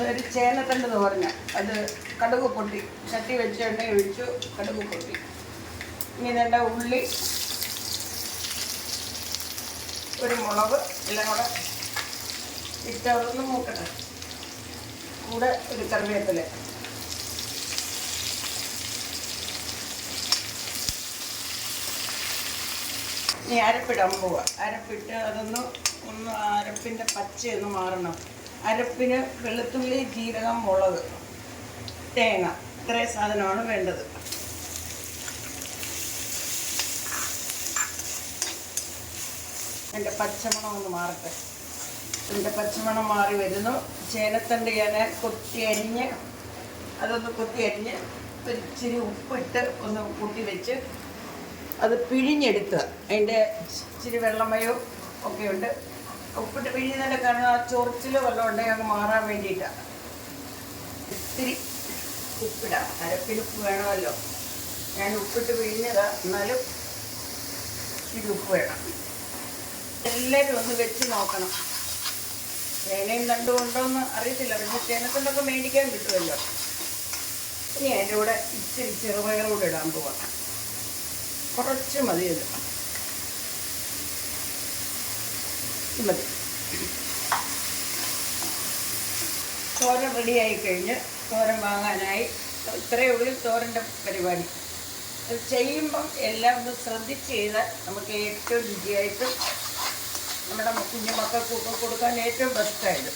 ഒരു ചേനത്തണ്ട് തോരഞ്ഞ അത് കടുക് പൊട്ടി ചട്ടി വെച്ച് എണ്ണ ഒഴിച്ചു കടുക് പൊട്ടി. ഇനി ഇതെണ്ട ഉള്ളി, ഒരു മുളക് എല്ലാം കൂടെ ഇട്ടതൊന്ന് മൂക്കട്ടെ. കൂടെ ഒരു കറിവേപ്പില. ഇനി അരപ്പിടാൻ പോവുക. അരപ്പിട്ട് അതൊന്ന് അരപ്പിൻ്റെ പച്ചയൊന്ന് മാറണം. അരപ്പിന് വെളുത്തുള്ളി, ജീരകം, മുളക്, തേങ്ങ, ഇത്രയും സാധനമാണ് വേണ്ടത്. എൻ്റെ പച്ചമണം ഒന്ന് മാറട്ടെ. എൻ്റെ പച്ചമണം മാറി വരുന്നു. ചേനത്തണ്ട് ഞാൻ കൊത്തി അരിഞ്ഞ് ഒരു ഇച്ചിരി ഉപ്പിട്ട് ഒന്ന് കൂട്ടി വെച്ച് അത് പിഴിഞ്ഞെടുക്കുക. അതിൻ്റെ ഇച്ചിരി വെള്ളമയോ ഒക്കെ ഉണ്ട്. ഉപ്പിട്ട് പിഴിഞ്ഞതിൻ്റെ കാരണം ആ ചൊറിച്ചിലോ വല്ലതും ഉണ്ടെങ്കിൽ അങ്ങ് മാറാൻ വേണ്ടിയിട്ടാണ്. ഇത്തിരി ഉപ്പിടാം. അരപ്പിൽ ഉപ്പ് വേണമല്ലോ. ഞാൻ ഉപ്പിട്ട് പിഴിഞ്ഞതാണ്, എന്നാലും ഇച്ചിരി ഉപ്പ് വേണം. എല്ലാവരും ഒന്ന് വെച്ച് നോക്കണം. ചേനയും കണ്ടുകൊണ്ടോന്ന് അറിയത്തില്ല, പക്ഷേ ചേനത്തണ്ടൊക്കെ മേടിക്കാൻ കിട്ടുമല്ലോ. ഇനി അതിൻ്റെ കൂടെ ഇച്ചിരി ചെറുപയർ കൂടെ ഇടാൻ പോവാം. കുറച്ച് മതി. അത് മതി. തോരൻ റെഡിയായി കഴിഞ്ഞ് തോരൻ വാങ്ങാനായി. ഇത്രയേ ഉള്ളൂ തോരൻ്റെ പരിപാടി. അത് ചെയ്യുമ്പം എല്ലാം ഒന്ന് ശ്രദ്ധിച്ച് ചെയ്താൽ നമുക്ക് ഏറ്റവും രുചിയായിട്ട് നമ്മുടെ കുഞ്ഞു മക്കൾക്കൊക്കെ കൊടുക്കാൻ ഏറ്റവും ബെസ്റ്റായത്.